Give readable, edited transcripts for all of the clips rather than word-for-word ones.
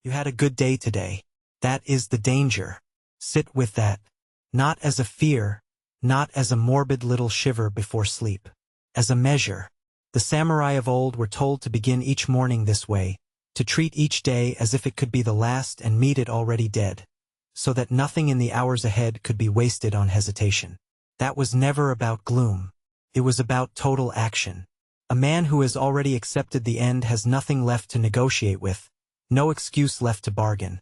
You had a good day today. That is the danger. Sit with that. Not as a fear, not as a morbid little shiver before sleep. As a measure. The samurai of old were told to begin each morning this way, to treat each day as if it could be the last and meet it already dead, so that nothing in the hours ahead could be wasted on hesitation. That was never about gloom. It was about total action. A man who has already accepted the end has nothing left to negotiate with, no excuse left to bargain,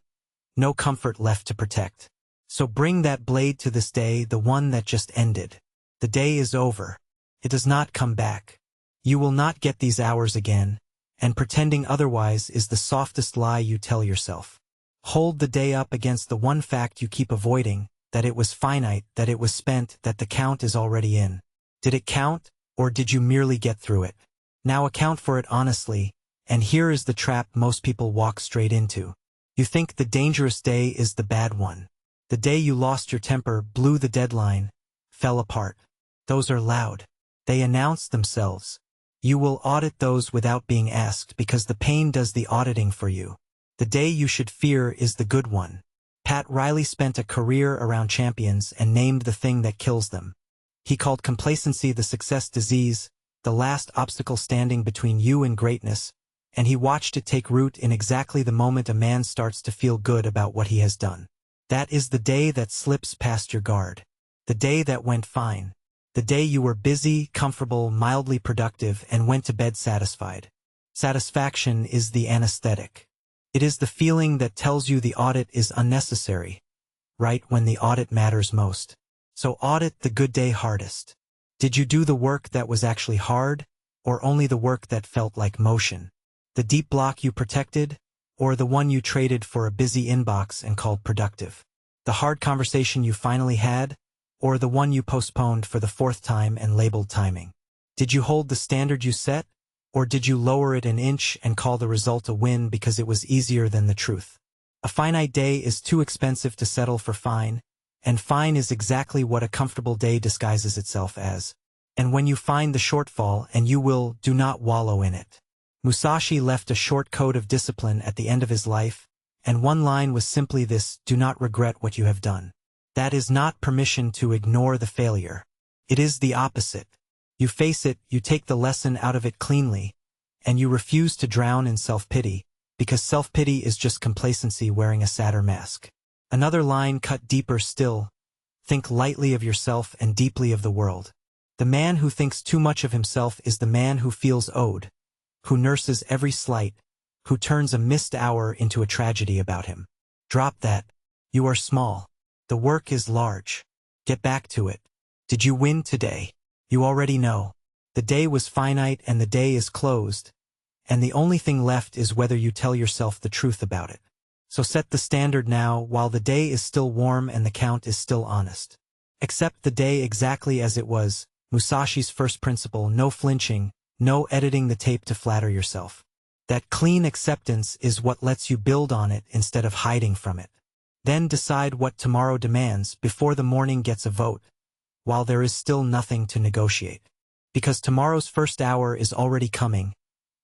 no comfort left to protect. So bring that blade to this day, the one that just ended. The day is over. It does not come back. You will not get these hours again, and pretending otherwise is the softest lie you tell yourself. Hold the day up against the one fact you keep avoiding, that it was finite, that it was spent, that the count is already in. Did it count, or did you merely get through it? Now account for it honestly, and here is the trap most people walk straight into. You think the dangerous day is the bad one. The day you lost your temper, blew the deadline, fell apart. Those are loud. They announce themselves. You will audit those without being asked because the pain does the auditing for you. The day you should fear is the good one. Pat Riley spent a career around champions and named the thing that kills them. He called complacency the success disease, the last obstacle standing between you and greatness, and he watched it take root in exactly the moment a man starts to feel good about what he has done. That is the day that slips past your guard. The day that went fine. The day you were busy, comfortable, mildly productive, and went to bed satisfied. Satisfaction is the anesthetic. It is the feeling that tells you the audit is unnecessary, right when the audit matters most. So audit the good day hardest. Did you do the work that was actually hard, or only the work that felt like motion? The deep block you protected, or the one you traded for a busy inbox and called productive? The hard conversation you finally had, or the one you postponed for the fourth time and labeled timing? Did you hold the standard you set, or did you lower it an inch and call the result a win because it was easier than the truth? A finite day is too expensive to settle for fine, and fine is exactly what a comfortable day disguises itself as. And when you find the shortfall, and you will, do not wallow in it. Musashi left a short code of discipline at the end of his life, and one line was simply this: do not regret what you have done. That is not permission to ignore the failure. It is the opposite. You face it, you take the lesson out of it cleanly, and you refuse to drown in self-pity, because self-pity is just complacency wearing a sadder mask. Another line cut deeper still: think lightly of yourself and deeply of the world. The man who thinks too much of himself is the man who feels owed, who nurses every slight, who turns a missed hour into a tragedy about him. Drop that. You are small. The work is large. Get back to it. Did you win today? You already know. The day was finite and the day is closed, and the only thing left is whether you tell yourself the truth about it. So set the standard now while the day is still warm and the count is still honest. Accept the day exactly as it was, Musashi's first principle: no flinching, no editing the tape to flatter yourself. That clean acceptance is what lets you build on it instead of hiding from it. Then decide what tomorrow demands before the morning gets a vote, while there is still nothing to negotiate. Because tomorrow's first hour is already coming,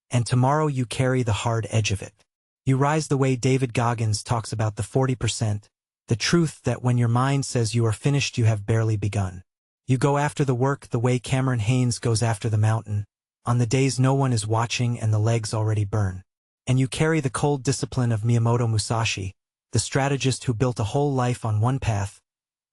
and tomorrow you carry the hard edge of it. You rise the way David Goggins talks about the 40%, the truth that when your mind says you are finished, you have barely begun. You go after the work the way Cameron Hanes goes after the mountain, on the days no one is watching and the legs already burn. And you carry the cold discipline of Miyamoto Musashi, the strategist who built a whole life on one path,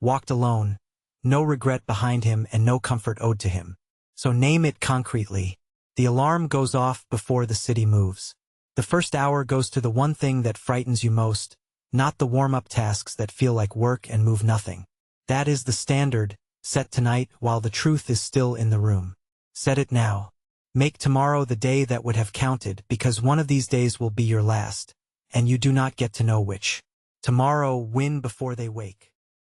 walked alone, no regret behind him and no comfort owed to him. So name it concretely. The alarm goes off before the city moves. The first hour goes to the one thing that frightens you most, not the warm-up tasks that feel like work and move nothing. That is the standard, set tonight while the truth is still in the room. Set it now. Make tomorrow the day that would have counted, because one of these days will be your last, and you do not get to know which. Tomorrow, win before they wake.